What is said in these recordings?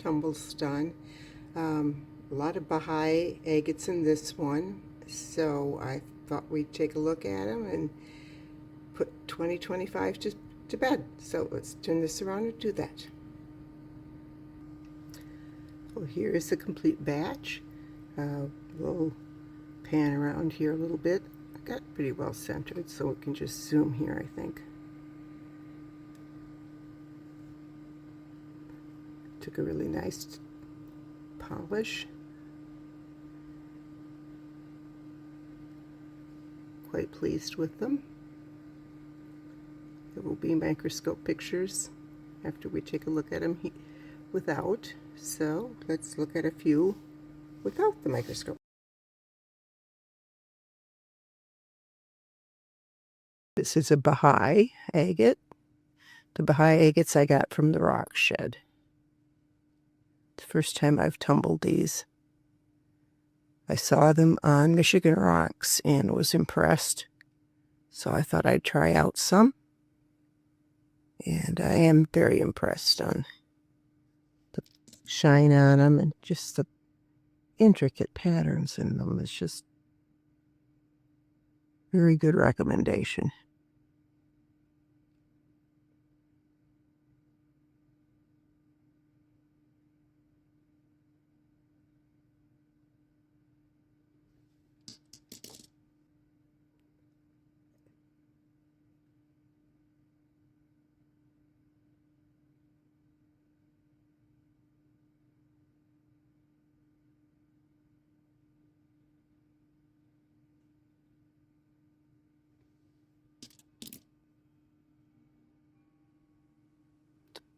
tumbles done. A lot of Bahai Agates in this one, so I thought we'd take a look at them and put 2025 to bed. So let's turn this around and do that. Well, here is the complete batch. We'll pan around here a little bit. I got pretty well centered, so we can just zoom here, I think. Took a really nice polish. Quite pleased with them. There will be microscope pictures after we take a look at them without. So let's look at a few without the microscope. This is a Bahai agate. The Bahai agates I got from the rock shed. It's the first time I've tumbled these. I saw them on MichiganRocks and was impressed, so I thought I'd try out some. And I am very impressed on the shine on them and just the intricate patterns in them. It's just very good recommendation.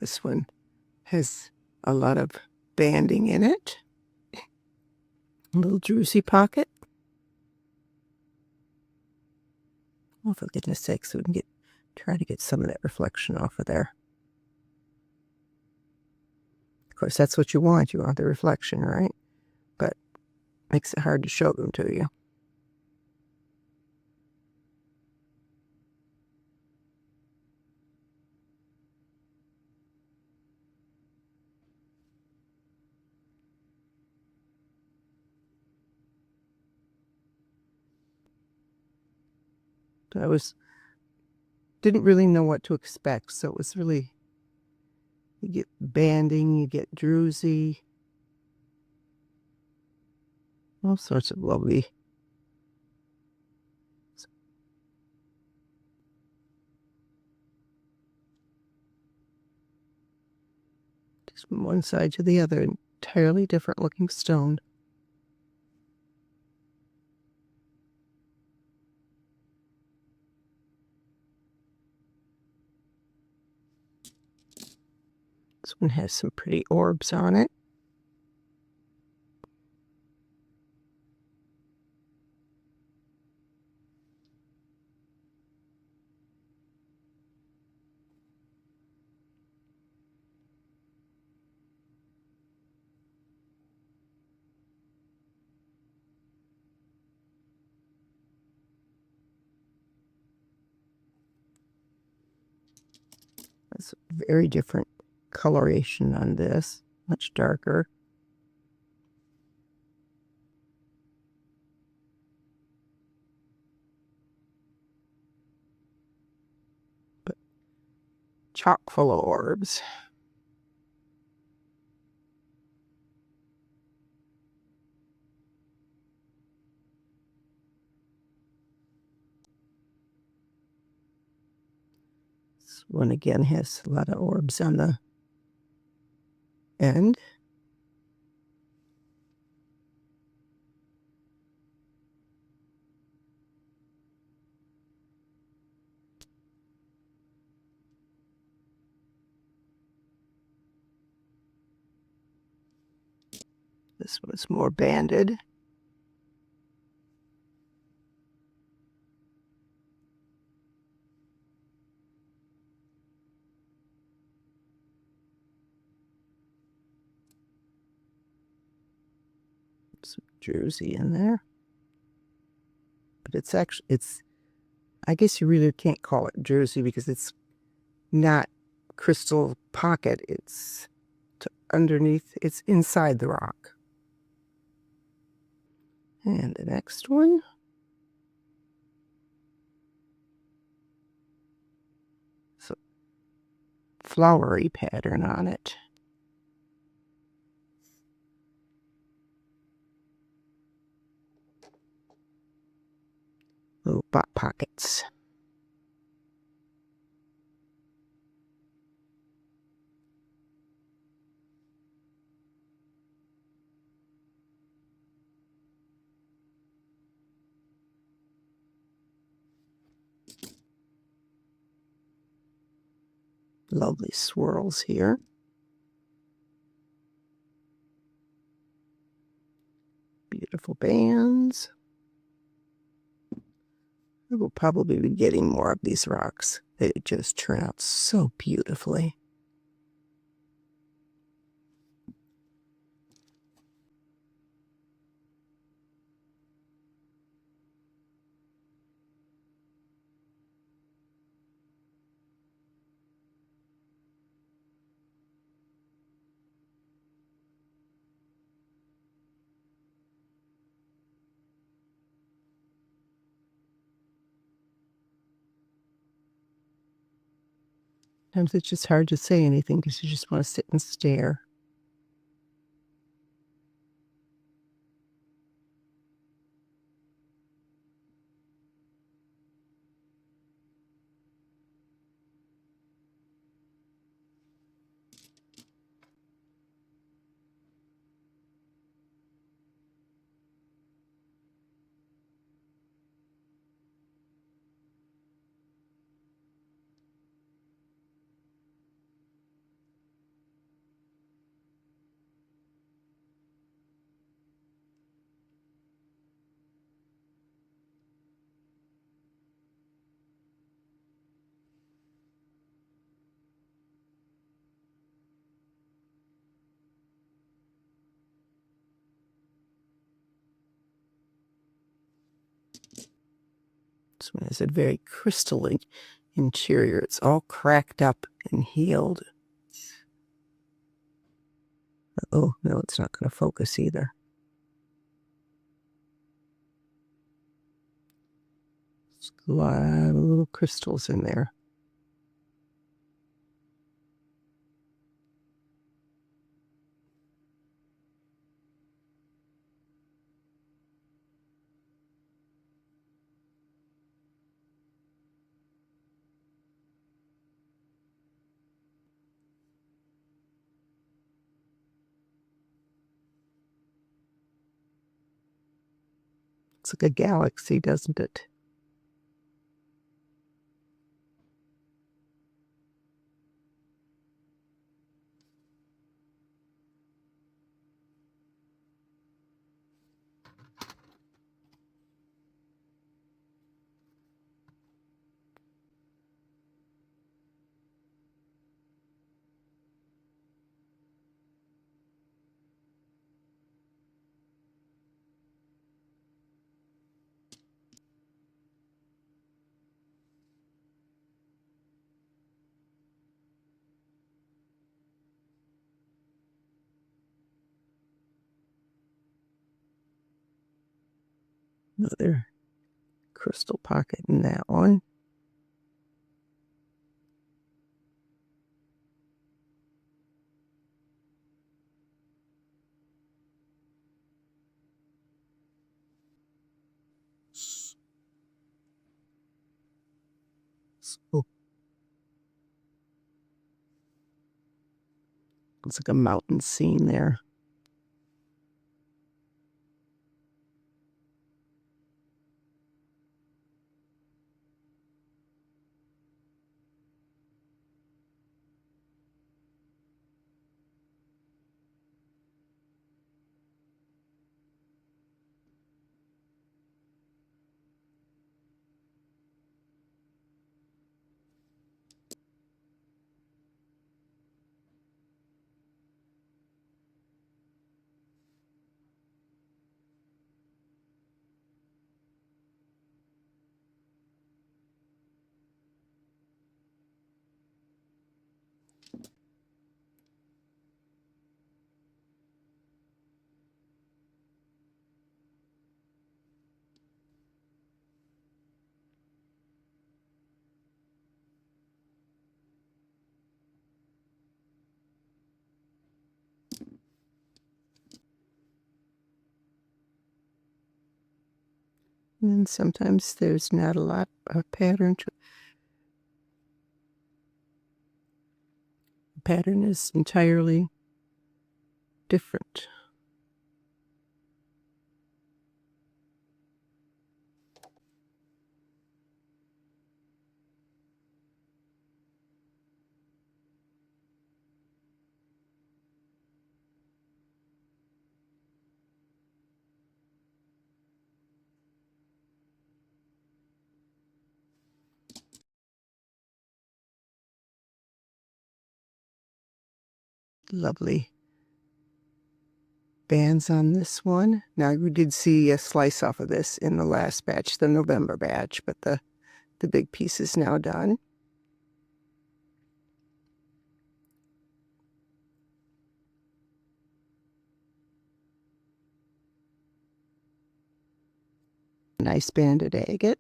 This one has a lot of banding in it. A little druzy pocket. Oh, for goodness sakes, so we can try to get some of that reflection off of there. Of course, that's what you want. You want the reflection, right? But it makes it hard to show them to you. I didn't really know what to expect, so it was really, you get banding, you get druzy, all sorts of lovely. Just from one side to the other, entirely different looking stone. This one has some pretty orbs on it. That's a very different coloration on this, much darker. But chock full of orbs. This one again has a lot of orbs on the end. This one's more banded. Some druzy in there. But it's actually, I guess you really can't call it druzy because it's not crystal pocket. It's underneath, it's inside the rock. And the next one. So, flowery pattern on it. Little bot pockets. Lovely swirls here. Beautiful bands. I will probably be getting more of these rocks. They just turn out so beautifully. Sometimes it's just hard to say anything because you just want to sit and stare. This one has a very crystalline interior. It's all cracked up and healed. Oh, no, it's not going to focus either. There's a lot of little crystals in there. Looks like a galaxy, doesn't it? Another crystal pocket in that one. Oh, looks like a mountain scene there. And sometimes there's not a lot of pattern to it. The pattern is entirely different. Lovely bands on this one. Now, we did see a slice off of this in the last batch, the November batch, but the big piece is now done. Nice banded agate.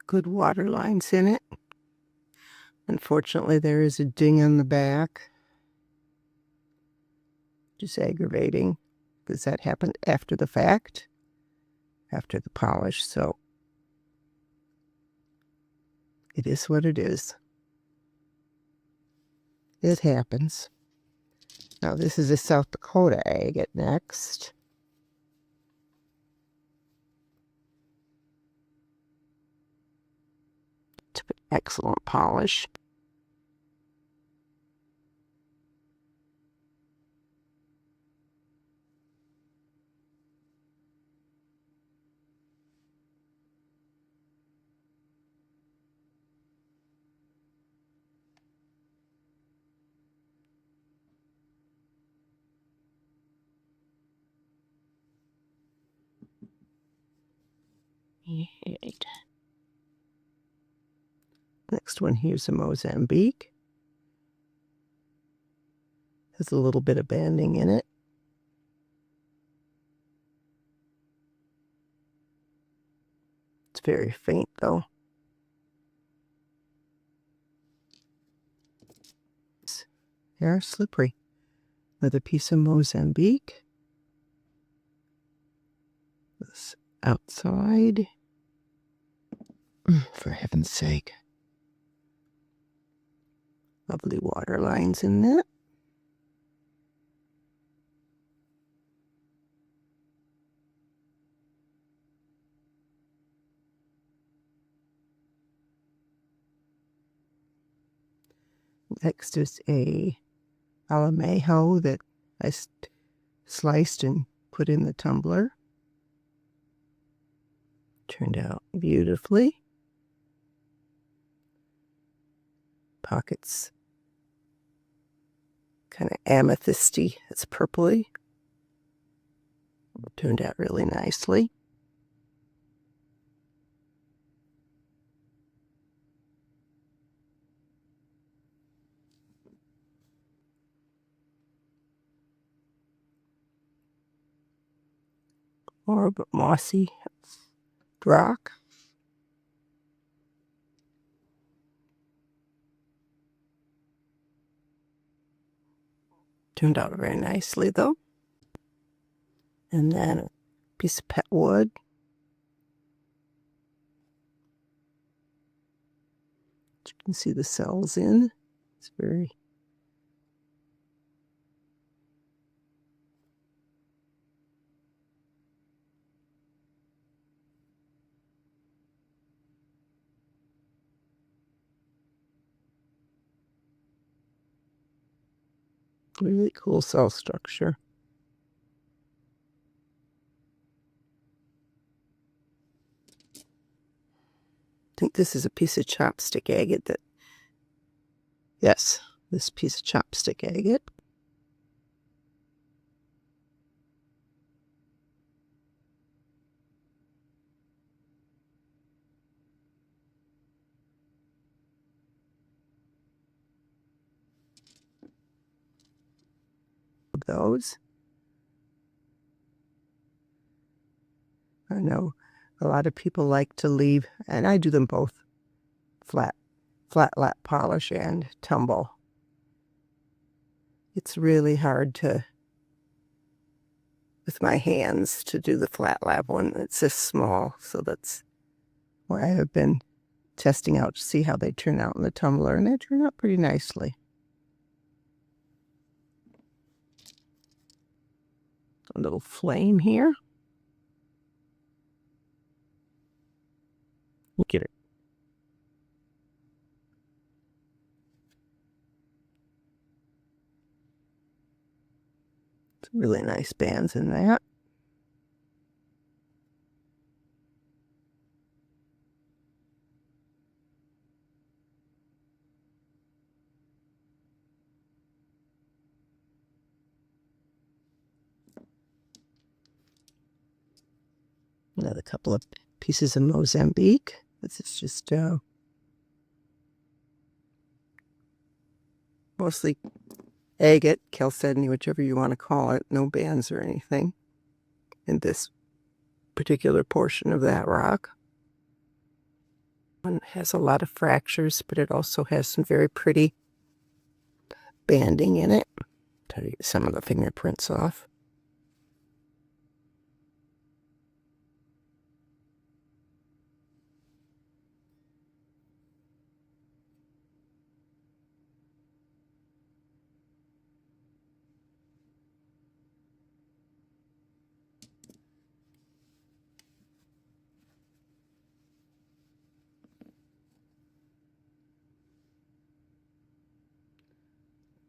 Good water lines in it. Unfortunately, there is a ding on the back, which is aggravating because that happened after the fact, after the polish. So it is what it is. It happens. Now, this is a South Dakota agate next. Excellent polish. Right. Next one here's a Mozambique. Has a little bit of banding in it. It's very faint though. They are slippery. Another piece of Mozambique. This outside. For heaven's sake. Lovely water lines in that. Next is a alamejo that I sliced and put in the tumbler. Turned out beautifully. Pockets kind of amethysty. It's purpley. Turned out really nicely. More of a mossy rock. Turned out very nicely though. And then a piece of pet wood. You can see the cells in. It's very really cool cell structure. I think this is a piece of chopstick agate that, yes, this piece of chopstick agate. Those. I know a lot of people like to leave, and I do them both, flat lap polish and tumble. It's really hard to, with my hands, to do the flat lap one. It's this small, so that's why I have been testing out to see how they turn out in the tumbler, and they turn out pretty nicely. A little flame here. Look at it. Some really nice bands in that. Another couple of pieces of Mozambique. This is just mostly agate, chalcedony, whichever you want to call it. No bands or anything in this particular portion of that rock. One has a lot of fractures, but it also has some very pretty banding in it. Try to get some of the fingerprints off.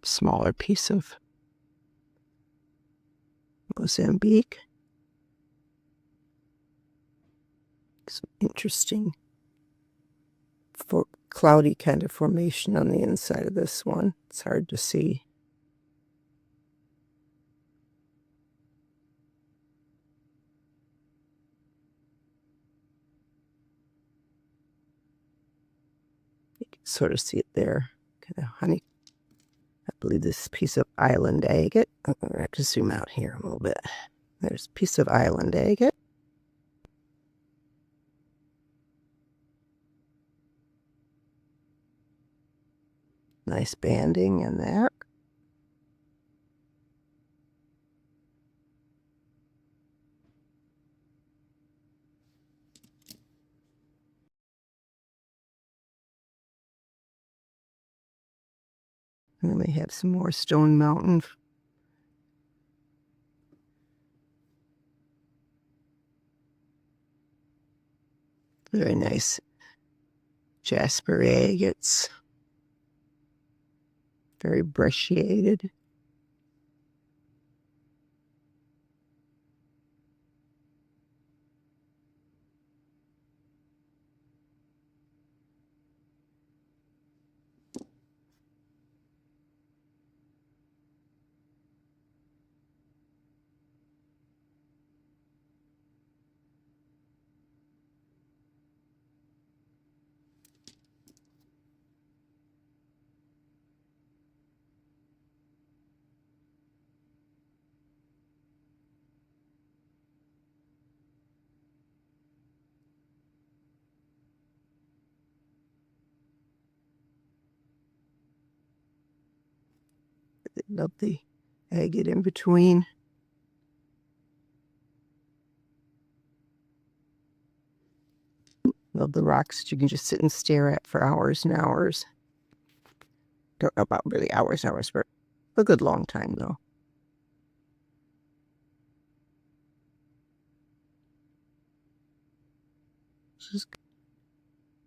Smaller piece of Mozambique. Some interesting cloudy kind of formation on the inside of this one. It's hard to see. You can sort of see it there. Kind of honey. I believe this piece of island agate. I'm going to have to zoom out here a little bit. There's a piece of island agate. Nice banding in that. And then we have some more Stone Mountain. Very nice jasper agates. Very brecciated. Love the agate in between. Love the rocks that you can just sit and stare at for hours and hours. Don't know about really hours, but a good long time though.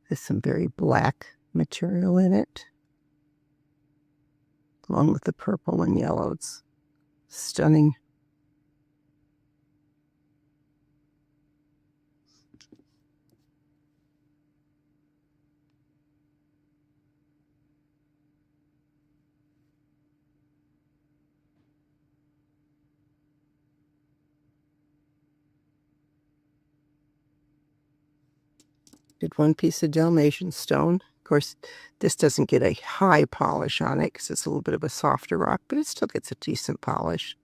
There's some very black material in it, along with the purple and yellow. It's stunning. Did one piece of Dalmatian stone. Of course, this doesn't get a high polish on it because it's a little bit of a softer rock, but it still gets a decent polish.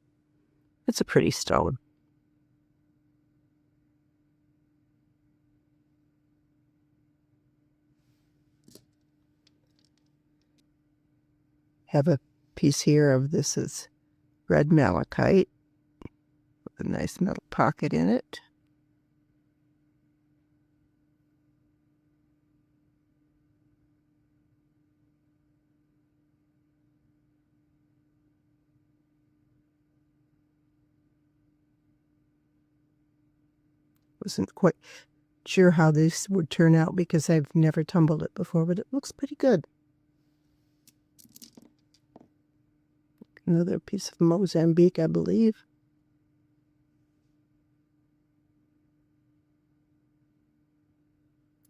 It's a pretty stone. have a piece here of this is red malachite with a nice metal pocket in it. Wasn't quite sure how this would turn out because I've never tumbled it before, but it looks pretty good. Another piece of Mozambique, I believe.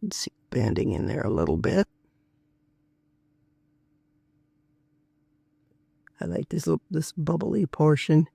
Let's see, banding in there a little bit. I like this bubbly portion.